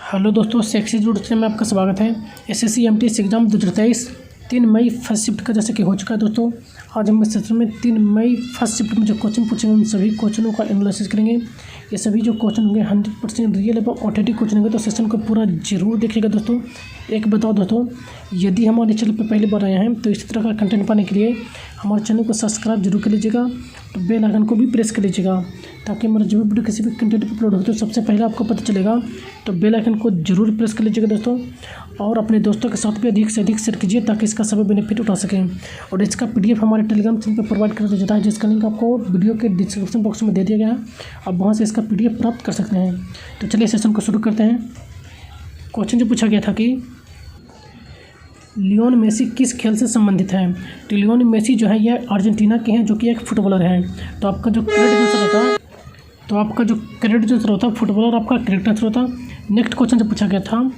Hello दोस्तों, sexy जूड channel में आपका स्वागत है। एसएससी एमटीएस एग्जाम 2023 3 मई फर्स्ट शिफ्ट का जैसे कि हो चुका है दोस्तों। आज हम इस सेशन में 3 मई फर्स्ट शिफ्ट में जो क्वेश्चन पूछेंगे उन सभी क्वेश्चनों का एनालिसिस करेंगे। ये सभी जो क्वेश्चन होंगे 100% रियल एवं ऑथेंटिक क्वेश्चन होंगे, तो सेशन को पूरा जरूर देखिएगा दोस्तों। एक बताओ दोस्तों, यदि हमारे चैनल पर पहली बार आए हैं तो इसी तरह का कंटेंट पाने के लिए हमारे चैनल को सब्सक्राइब जरूर कर लीजिएगा, तो बेल आइकन को भी प्रेस कर लीजिएगा ताकि हमारा जो भी वीडियो किसी भी कंटेंट पर अपलोड हो तो सबसे पहले आपको पता चलेगा। तो बेल आइकन को जरूर प्रेस कर लीजिएगा दोस्तों, और अपने दोस्तों के साथ भी अधिक से अधिक शेयर कीजिए ताकि इसका सभी बेनिफिट उठा सकें। और इसका पीडीएफ हमारे टेलीग्राम चैनल पर प्रोवाइड कर दिया जाता है, जिसका लिंक आपको वीडियो के डिस्क्रिप्शन बॉक्स में दे दिया गया है। आप वहाँ से इसका पीडीएफ प्राप्त कर सकते हैं। तो चलिए सेशन को शुरू करते हैं। क्वेश्चन जो पूछा गया था कि लियोन मेसी किस खेल से संबंधित है। तो लियोन मेसी जो है यह अर्जेंटीना के हैं, जो कि एक फुटबॉलर है। तो आपका जो करेक्ट आंसर होता है फुटबॉलर, आपका करेक्ट आंसर होता। नेक्स्ट क्वेश्चन जो पूछा गया था,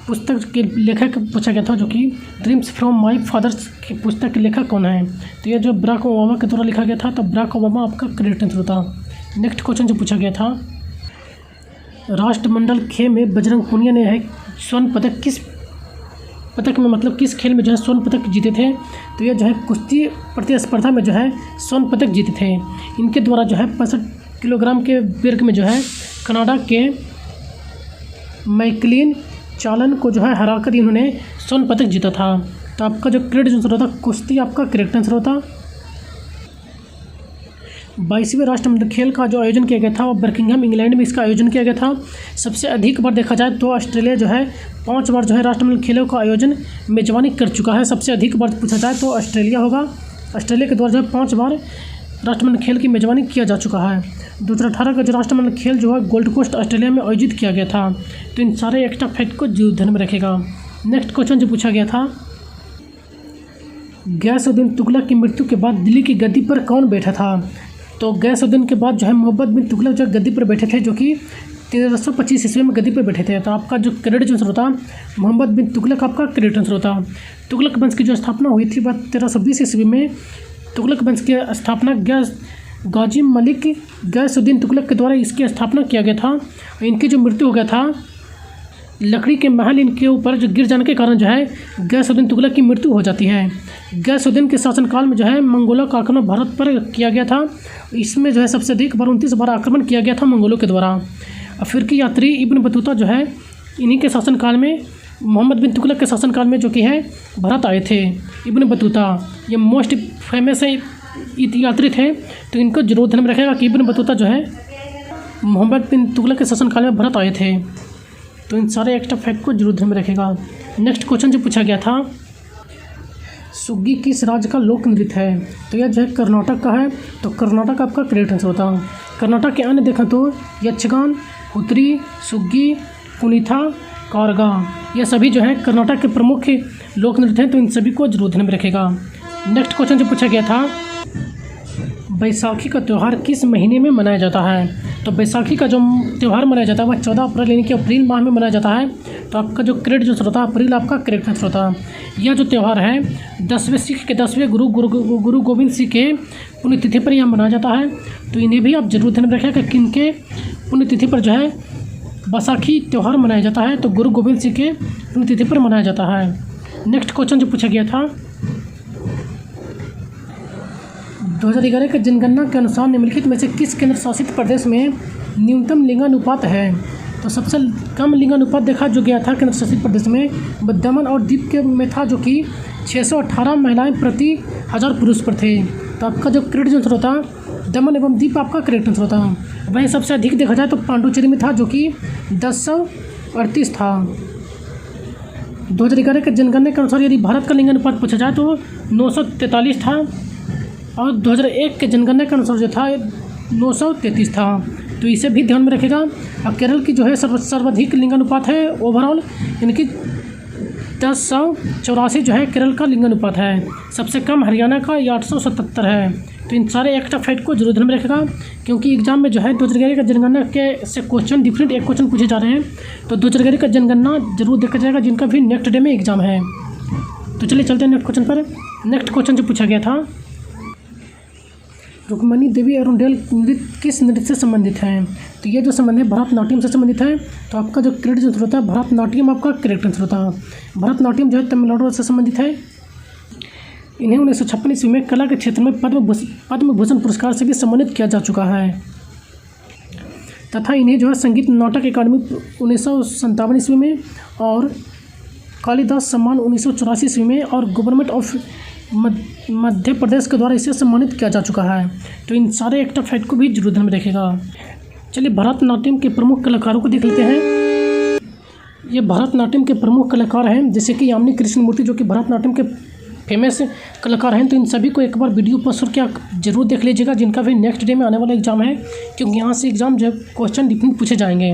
पुस्तक के लेखक पूछा गया था जो कि ड्रीम्स फ्रॉम माय फादर्स की पुस्तक के लेखक कौन है। तो ये जो बराक ओबामा के द्वारा लिखा गया था, तो बराक ओबामा आपका करेक्ट आंसर होता। नेक्स्ट क्वेश्चन जो पूछा गया था, राष्ट्रमंडल खेल में बजरंग पूनिया ने है स्वर्ण पदक किस पदक में, मतलब किस खेल में जो है स्वर्ण पदक जीते थे। तो ये जो है कुश्ती प्रतिस्पर्धा में जो है स्वर्ण पदक जीते थे। इनके द्वारा जो है 65 किलोग्राम के वर्ग में जो है कनाडा के मैकलिन चालन को जो है हराकर इन्होंने स्वर्ण पदक जीता था। तो आपका जो करेक्ट आंसर होता कुश्ती, आपका करेक्ट आंसर होता। 22वें राष्ट्रमंडल खेल का जो आयोजन किया गया था वो बर्मिंघम इंग्लैंड में इसका आयोजन किया गया था। सबसे अधिक बार देखा जाए तो ऑस्ट्रेलिया जो है 5 बार जो है राष्ट्रमंडल खेलों का आयोजन मेजबानी कर चुका है। सबसे अधिक बार पूछा जाए तो ऑस्ट्रेलिया होगा। ऑस्ट्रेलिया के द्वारा जो है 5 बार राष्ट्रमंडल खेल की मेजबानी किया जा चुका है। 2018 का जो राष्ट्रमंडल खेल जो है गोल्ड कोस्ट ऑस्ट्रेलिया में आयोजित किया गया था। तो इन सारे एक्स्ट्रा फैक्ट को जरूर ध्यान में रखेगा। नेक्स्ट क्वेश्चन जो पूछा गया था, गयासुद्दीन तुगलक की मृत्यु के बाद दिल्ली की गद्दी पर कौन बैठा था। तो गयासुद्दीन के बाद जो है मोहम्मद बिन तुगलक जो गद्दी पर बैठे थे, जो कि 1325 ईस्वी में गद्दी पर बैठे थे। तो आपका जो करेक्ट आंसर होता मोहम्मद बिन तुगलक, आपका करेक्ट आंसर होता। तुगलक वंश की जो स्थापना हुई थी वह 1320 ईस्वी में। तुगलक वंश की स्थापना गाजी मलिक गयासुद्दीन तुगलक के द्वारा इसकी स्थापना किया गया था। इनकी जो मृत्यु हो गया था, लकड़ी के महल इनके ऊपर जो गिर जाने के कारण जो है गयासुद्दीन तुगलक की मृत्यु हो जाती है। गयासुद्दीन के शासनकाल में जो है मंगोलों का आक्रमण भारत पर किया गया था। इसमें जो है सबसे अधिक बार 29 बार आक्रमण किया गया था मंगोलों के द्वारा। अफ्रीकी यात्री इब्न बतूता जो है इन्हीं के शासनकाल में, मोहम्मद बिन तुगलक के शासनकाल में जो कि है भारत आए थे। इब्न बतूता ये मोस्ट फेमस है यात्री थे, तो इनको जरूर ध्यान में रखेगा कि इब्न बतूता जो है मोहम्मद बिन तुगलक के शासनकाल में भारत आए थे। तो इन सारे एक्स्ट्रा फैक्ट को जरूर ध्यान में रखेगा। नेक्स्ट क्वेश्चन जो पूछा गया था, सुग्गी किस राज्य का लोक नृत्य है। तो यह जो है कर्नाटक का है। तो कर्नाटक आपका करेक्ट आंसर होता। कर्नाटक के अन्य देखें तो यक्षगान, हुतरी, सुग्गी, कुनिथा, कारगा, ये सभी जो है कर्नाटक के प्रमुख लोक नृत्य हैं। तो इन सभी को जरूर ध्यान में रखेगा। नेक्स्ट क्वेश्चन जो पूछा गया था, बैसाखी का त्यौहार किस महीने में मनाया जाता है। तो बैसाखी का जो त्यौहार मनाया जाता है वह 14 अप्रैल यानी कि अप्रैल माह में मनाया जाता है। तो आपका जो करेक्ट आंसर होता है अप्रैल, आपका करेक्ट आंसर होता है। यह जो त्यौहार है 10वें सिख के 10वें गुरु गोविंद सिंह के पुण्यतिथि पर यह मनाया जाता है। तो इन्हें भी आप जरूर ध्यान में रखें कि किनके पुण्यतिथि पर जो है बैसाखी त्यौहार मनाया जाता है। तो गुरु गोविंद सिंह के पुण्यतिथि पर मनाया जाता है। नेक्स्ट क्वेश्चन जो पूछा गया था, 2011 के जनगणना के अनुसार निम्नलिखित में से किस केंद्र शासित प्रदेश में न्यूनतम लिंगानुपात है। तो सबसे कम लिंगानुपात देखा जो गया था केंद्र शासित प्रदेश में दमन और दीव के में था, जो कि 618 महिलाएं प्रति 1000 पुरुष पर थे। तो आपका जो करेक्ट आंसर होता दमन एवं दीप, आपका करेक्ट आंसर होता। वहीं सबसे अधिक देखा जाए तो पांडुचेरी में था, जो कि 1038 था। 2011 के जनगणना के अनुसार यदि भारत का लिंगानुपात पूछा जाए तो 943 था, और 2001 के जनगणना के अनुसार जो था 933 था। तो इसे भी ध्यान में रखेगा। और केरल की जो है सर्वाधिक लिंगानुपात है ओवरऑल, यानी कि 1084 जो है केरल का लिंगानुपात है। सबसे कम हरियाणा का 877 है। तो इन सारे एक्स्ट्रा फैक्ट को जरूर ध्यान में रखेगा, क्योंकि एग्जाम में जो है 2011 का जनगणना के से क्वेश्चन डिफरेंट एक क्वेश्चन पूछे जा रहे हैं। तो 2011 का जनगणना जरूर देखा जाएगा, जिनका भी नेक्स्ट डे में एग्जाम है। तो चलिए चलते हैं नेक्स्ट क्वेश्चन पर। नेक्स्ट क्वेश्चन जो पूछा गया था, रुक्मिणी देवी अरुंडेल नृत्य किस नृत्य से संबंधित हैं? तो ये जो संबंध है भरतनाट्यम से संबंधित है। तो आपका जो क्रेडिट आंसर होता है भरतनाट्यम आपका करेक्ट आंसर होता है। भरतनाट्यम जो है तमिलनाडु से संबंधित है। इन्हें 1956 ईस्वी में कला के क्षेत्र में पद्म भूषण पुरस्कार से भी सम्मानित किया जा चुका है तथा इन्हें जो है संगीत नाटक अकादमी 1957 ईस्वी में और कालिदास सम्मान 1984 ईस्वी में और गवर्नमेंट ऑफ मध्य प्रदेश के द्वारा इसे सम्मानित किया जा चुका है। तो इन सारे एक्ट ऑफ फैक्ट को भी जरूर ध्यान में रखेगा। चलिए भरतनाट्यम के प्रमुख कलाकारों को देख लेते हैं। ये भरतनाट्यम के प्रमुख कलाकार हैं जैसे कि यामिनी कृष्णमूर्ति जो कि भरतनाट्यम के फेमस कलाकार हैं। तो इन सभी को एक बार वीडियो पॉज करके आप जरूर देख लीजिएगा जिनका भी नेक्स्ट डे में आने वाला एग्जाम है, क्योंकि यहाँ से एग्जाम जब क्वेश्चन डिफरेंट पूछे जाएंगे।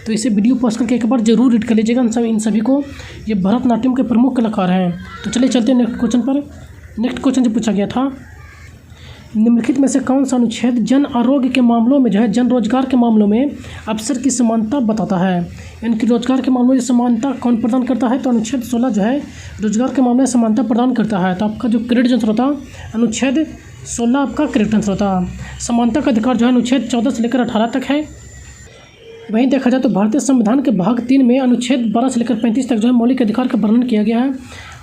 तो इसे वीडियो पॉज करके एक बार जरूर रीड कर लीजिएगा इन सभी को। ये भरतनाट्यम के प्रमुख कलाकार हैं। तो चलिए चलते हैं नेक्स्ट क्वेश्चन पर। नेक्स्ट क्वेश्चन जो पूछा गया था, निम्नलिखित में से कौन सा अनुच्छेद जन आरोग्य के मामलों में जो है जन रोजगार के मामलों में अवसर की समानता बताता है? यानी कि रोजगार के मामलों में समानता कौन प्रदान करता है? तो अनुच्छेद 16 जो है रोजगार के मामले में समानता प्रदान करता है। तो आपका जो करेक्ट आंसर होता अनुच्छेद 16 आपका करेक्ट आंसर होता। समानता का अधिकार जो है अनुच्छेद 14 से लेकर 18 तक है। वहीं देखा जाए तो भारतीय संविधान के भाग 3 में अनुच्छेद 12 से लेकर 35 तक जो है मौलिक अधिकार का वर्णन किया गया है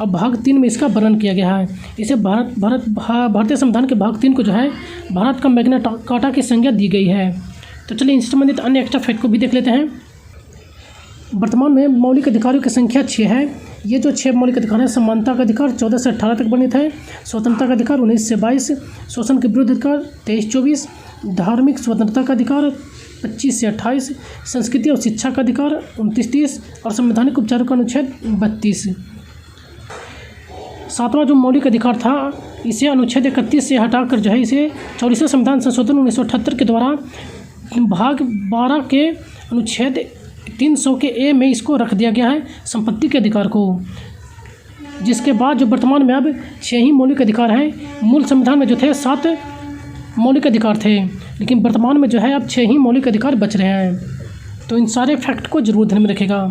और भाग 3 में इसका वर्णन किया गया है। इसे भारतीय संविधान के भाग 3 को जो है भारत का मैग्ना कार्टा की संज्ञा दी गई है। तो चलिए इनसे संबंधित अन्य एक्स्ट्रा फैक्ट को भी देख लेते हैं। वर्तमान में मौलिक अधिकारों की संख्या 6 है। ये जो 6 मौलिक अधिकार हैं, समानता का अधिकार 14 से 18 तक वर्णित है, स्वतंत्रता का अधिकार 19 से 22, शोषण के विरुद्ध अधिकार 23-24, धार्मिक स्वतंत्रता का अधिकार 25 से 28, संस्कृति और शिक्षा का अधिकार 29-30 और संवैधानिक उपचारों का अनुच्छेद 32। 7वां जो मौलिक अधिकार था इसे अनुच्छेद 31 से हटाकर जो है इसे 24वें संविधान संशोधन 1978 के द्वारा भाग 12 के अनुच्छेद 300 के ए में इसको रख दिया गया है संपत्ति के अधिकार को, जिसके बाद जो वर्तमान में अब 6 ही मौलिक अधिकार हैं। मूल संविधान में जो थे 7 मौलिक अधिकार थे, लेकिन वर्तमान में जो है अब 6 ही मौलिक अधिकार बच रहे हैं। तो इन सारे फैक्ट को जरूर ध्यान में रखेगा।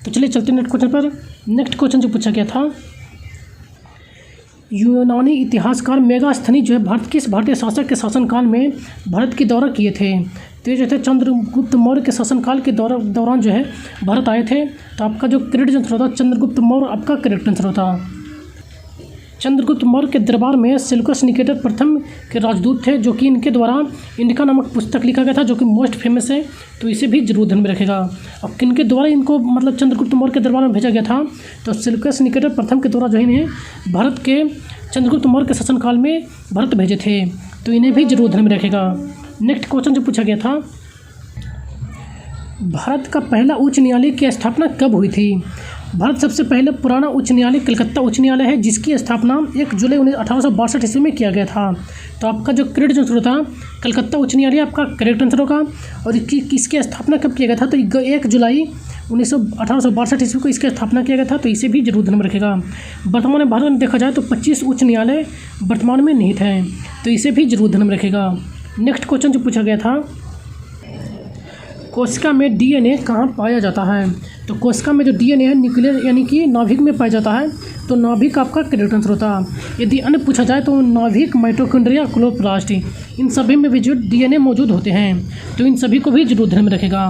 तो चलिए चलते हैं नेक्स्ट क्वेश्चन पर। नेक्स्ट क्वेश्चन जो पूछा गया था, यूनानी इतिहासकार मेगास्थनी जो है किस भारतीय शासक के शासनकाल में भारत के दौरा किए थे? तो ये जो थे चंद्रगुप्त मौर्य के शासनकाल के दौरान जो है भारत आए थे। तो आपका जो करेक्ट आंसर होता चंद्रगुप्त मौर्य आपका करेक्ट आंसर होता। चंद्रगुप्त मौर्य के दरबार में सेल्यूकस निकेटर प्रथम के राजदूत थे, जो कि इनके द्वारा इंडिका नामक पुस्तक लिखा गया था जो कि मोस्ट फेमस है। तो इसे भी जरूर ध्यान में रखेगा। और किनके द्वारा इनको मतलब चंद्रगुप्त मौर्य के दरबार में भेजा गया था? तो सेल्यूकस निकेटर प्रथम के द्वारा जो इन्हें भारत के चंद्रगुप्त मौर्य के शासनकाल में भारत भेजे थे। तो इन्हें भी जरूर ध्यान में रखेगा। नेक्स्ट क्वेश्चन जो पूछा गया था, भारत का पहला उच्च न्यायालय की स्थापना कब हुई थी? भारत सबसे पहले पुराना उच्च न्यायालय कलकत्ता उच्च न्यायालय है, जिसकी स्थापना 1 जुलाई 1862 ईस्वी में किया गया था। तो आपका जो करेक्ट आंसर होता कलकत्ता उच्च न्यायालय आपका करेक्ट आंसर होगा। और किसकी स्थापना कब किया गया था? तो 1 जुलाई 1862 ईस्वी को इसकी स्थापना किया गया था। तो इसे भी जरूर ध्यान में रखेगा। वर्तमान में भारत में देखा जाए तो 25 उच्च न्यायालय वर्तमान में निहित हैं। तो इसे भी जरूर ध्यान में रखेगा। नेक्स्ट क्वेश्चन जो पूछा गया था, कोशिका में डीएनए कहाँ पाया जाता है? तो कोशिका में जो डीएनए है न्यूक्लियर यानी कि नाभिक में पाया जाता है। तो नाभिक आपका करेक्ट आंसर होता। यदि अन्य पूछा जाए तो नाभिक, माइटोकॉन्ड्रिया, क्लोरोप्लास्ट, इन सभी में भी जो डीएनए मौजूद होते हैं। तो इन सभी को भी जरूर ध्यान में रखेगा।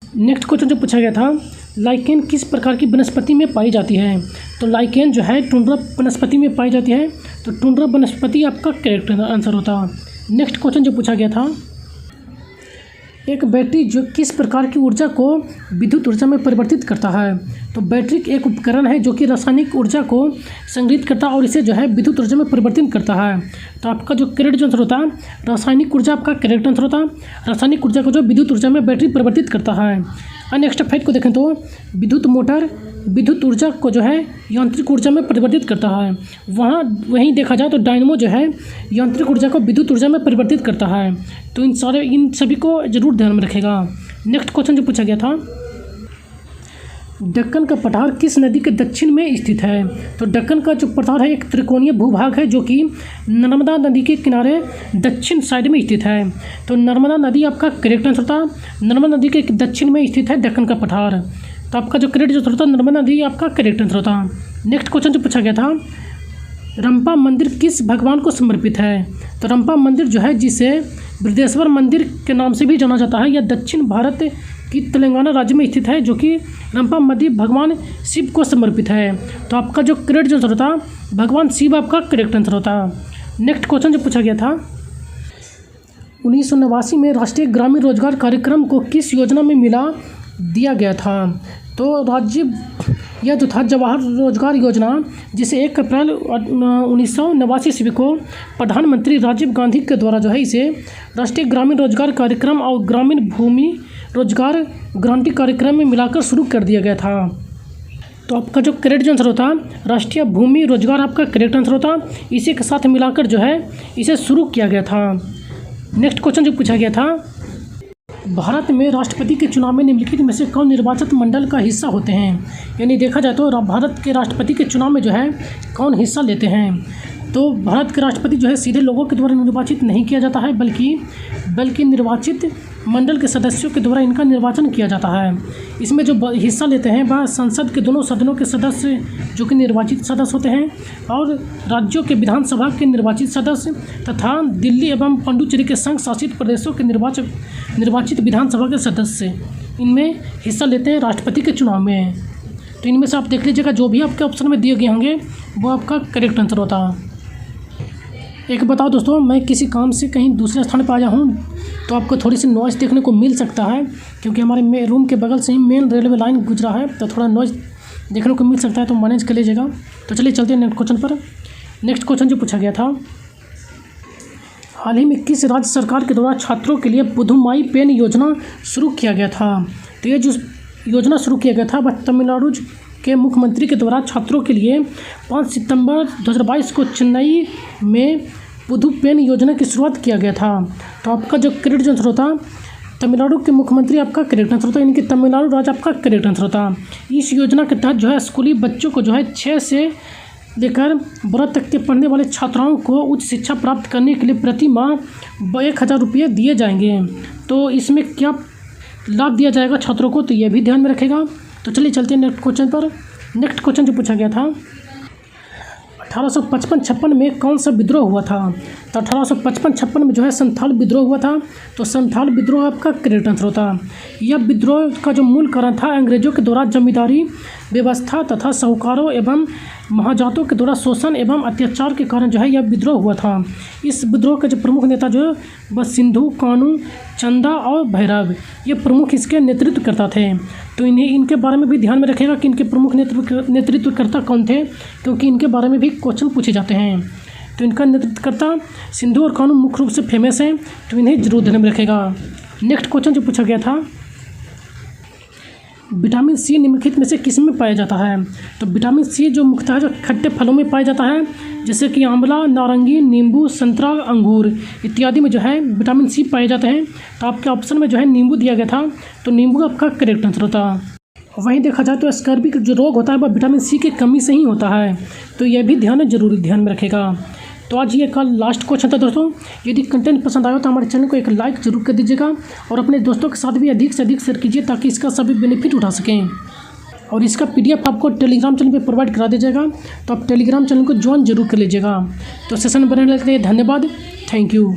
नेक्स्ट क्वेश्चन जो पूछा गया था, लाइकेन किस प्रकार की वनस्पति में पाई जाती है? तो लाइकेन जो है टुंड्रा वनस्पति में पाई जाती है। तो टुंड्रा वनस्पति आपका करेक्ट आंसर होता। नेक्स्ट क्वेश्चन जो पूछा गया था, एक बैटरी जो किस प्रकार की ऊर्जा को विद्युत ऊर्जा में परिवर्तित करता है? तो बैटरी एक उपकरण है जो कि रासायनिक ऊर्जा को संग्रहित करता है और इसे जो है विद्युत ऊर्जा में परिवर्तित करता है। तो आपका जो करेक्ट आंसर होता है रासायनिक ऊर्जा आपका करेक्ट आंसर होता। रासायनिक ऊर्जा को जो विद्युत ऊर्जा में बैटरी परिवर्तित करता है। अन्य एक्स्ट्रा फैक्ट को देखें तो विद्युत मोटर विद्युत ऊर्जा को जो है यांत्रिक ऊर्जा में परिवर्तित करता है। वहीं देखा जाए तो डायनमो जो है यांत्रिक ऊर्जा को विद्युत ऊर्जा में परिवर्तित करता है। तो इन सभी को जरूर ध्यान में रखेगा। नेक्स्ट क्वेश्चन जो पूछा गया था, दक्कन का पठार किस नदी के दक्षिण में स्थित है? तो दक्कन का जो पठार है एक त्रिकोणीय भूभाग है जो कि नर्मदा नदी के किनारे दक्षिण साइड में स्थित है। तो नर्मदा नदी आपका करेक्ट आंसर था। नर्मदा नदी के दक्षिण में स्थित है दक्कन का पठार। तो आपका जो करेक्ट आंसर होता नर्मदा नदी आपका करेक्ट आंसर होता। नेक्स्ट क्वेश्चन जो पूछा गया था, रंपा मंदिर किस भगवान को समर्पित है? तो रंपा मंदिर जो है जिसे बृहदेश्वर मंदिर के नाम से भी जाना जाता है, यह दक्षिण भारत की तेलंगाना राज्य में स्थित है, जो कि रंपा मंदिर भगवान शिव को समर्पित है। तो आपका जो करेक्ट आंसर होता भगवान शिव आपका करेक्ट आंसर होता। नेक्स्ट क्वेश्चन जो पूछा गया था 1989 में राष्ट्रीय ग्रामीण रोजगार कार्यक्रम को किस योजना में मिला दिया गया था? तो यह जो था जवाहर रोजगार योजना, जिसे 1 अप्रैल 1989 ईस्वी को प्रधानमंत्री राजीव गांधी के द्वारा जो है इसे राष्ट्रीय ग्रामीण रोजगार कार्यक्रम और ग्रामीण भूमि रोजगार गारंटी कार्यक्रम में मिलाकर शुरू कर दिया गया था। तो आपका जो करेक्ट आंसर होता राष्ट्रीय भूमि रोजगार आपका करेक्ट आंसर होता। इसी के साथ मिलाकर जो है इसे शुरू किया गया था। नेक्स्ट क्वेश्चन जो पूछा गया था भारत में राष्ट्रपति के चुनाव में निम्नलिखित में से कौन निर्वाचित मंडल का हिस्सा होते हैं? यानी देखा जाए तो भारत के राष्ट्रपति के चुनाव में जो है कौन हिस्सा लेते हैं? तो भारत के राष्ट्रपति जो है सीधे लोगों के द्वारा निर्वाचित नहीं किया जाता है, बल्कि निर्वाचित मंडल के सदस्यों के द्वारा इनका निर्वाचन किया जाता है। इसमें जो हिस्सा लेते हैं वह संसद के दोनों सदनों के सदस्य जो कि निर्वाचित सदस्य होते हैं, और राज्यों के विधानसभा के निर्वाचित सदस्य तथा दिल्ली एवं पुडुचेरी के संघ शासित प्रदेशों के निर्वाचित विधानसभा के सदस्य इनमें हिस्सा लेते हैं राष्ट्रपति के चुनाव में। तो इनमें से आप देख लीजिएगा जो भी आपके ऑप्शन में दिए गए होंगे वो आपका करेक्ट आंसर होता। एक बताओ दोस्तों, मैं किसी काम से कहीं दूसरे स्थान पर आया हूँ तो आपको थोड़ी सी नॉइज़ देखने को मिल सकता है, क्योंकि हमारे रूम के बगल से ही मेन रेलवे लाइन गुजरा है, तो थोड़ा नॉइज़ देखने को मिल सकता है, तो मैनेज कर लीजिएगा। तो चलिए चलते हैं नेक्स्ट क्वेश्चन पर। नेक्स्ट क्वेश्चन जो पूछा गया था हाल ही में किस राज्य सरकार के द्वारा छात्रों के लिए पुदुमाई पेन योजना शुरू किया गया था? तो ये जो योजना शुरू किया गया था वह तमिलनाडु के मुख्यमंत्री के द्वारा छात्रों के लिए 5 सितंबर 2022 को चेन्नई में पुदु पेन योजना की शुरुआत किया गया था। तो आपका जो करेक्ट आंसर होता तमिलनाडु के मुख्यमंत्री आपका करेक्ट आंसर होता, यानी कि तमिलनाडु राज्य आपका करेक्ट आंसर होता। इस योजना के तहत जो है स्कूली बच्चों को जो है 6 से लेकर 12 तक के पढ़ने वाले छात्राओं को उच्च शिक्षा प्राप्त करने के लिए प्रति माह 1000 रुपये दिए जाएंगे। तो इसमें क्या लाभ दिया जाएगा छात्रों को, तो यह भी ध्यान में रखेगा। तो चलिए चलते हैं नेक्स्ट क्वेश्चन पर। नेक्स्ट क्वेश्चन जो पूछा गया था 1855-56 में कौन सा विद्रोह हुआ था? तो 1855-56 में जो है संथाल विद्रोह हुआ था। तो संथाल विद्रोह आपका करेक्ट आंसर होता। यह विद्रोह का जो मूल कारण था अंग्रेजों के द्वारा जमींदारी व्यवस्था तथा साहूकारों एवं महाजातों के द्वारा शोषण एवं अत्याचार के कारण जो है यह विद्रोह हुआ था। इस विद्रोह के जो प्रमुख नेता जो वह सिंधु, कानू, चंदा और भैरव ये प्रमुख इसके नेतृत्व करता थे। तो इनके बारे में भी ध्यान में रखेगा कि इनके प्रमुख नेतृत्वकर्ता कौन थे, क्योंकि इनके बारे में भी क्वेश्चन पूछे जाते हैं। तो इनका नेतृत्वकर्ता सिंधु और कानू मुख्य रूप से फेमस हैं, तो इन्हें जरूर ध्यान में रखेगा। नेक्स्ट क्वेश्चन जो पूछा गया था विटामिन सी निम्नलिखित में से किस में पाया जाता है? तो विटामिन सी जो मुख्यतः जो खट्टे फलों में पाया जाता है, जैसे कि आंवला, नारंगी, नींबू, संतरा, अंगूर इत्यादि में जो है विटामिन सी पाए जाते हैं। तो आपके ऑप्शन में जो है नींबू दिया गया था, तो नींबू आपका करेक्ट आंसर होता। वहीं देखा जाए तो स्कर्वी का जो रोग होता है वह विटामिन सी की कमी से ही होता है, तो यह भी जरूरी ध्यान में रखेगा। तो आज ये कल लास्ट क्वेश्चन था दोस्तों। यदि कंटेंट पसंद आया तो हमारे चैनल को एक लाइक जरूर कर दीजिएगा और अपने दोस्तों के साथ भी अधिक से अधिक शेयर कीजिए ताकि इसका सभी बेनिफिट उठा सकें। और इसका PDF आपको टेलीग्राम चैनल पे प्रोवाइड करा दीजिएगा, तो आप टेलीग्राम चैनल को ज्वाइन जरूर कर लीजिएगा। तो सेशन बनाने के लिए धन्यवाद, थैंक यू।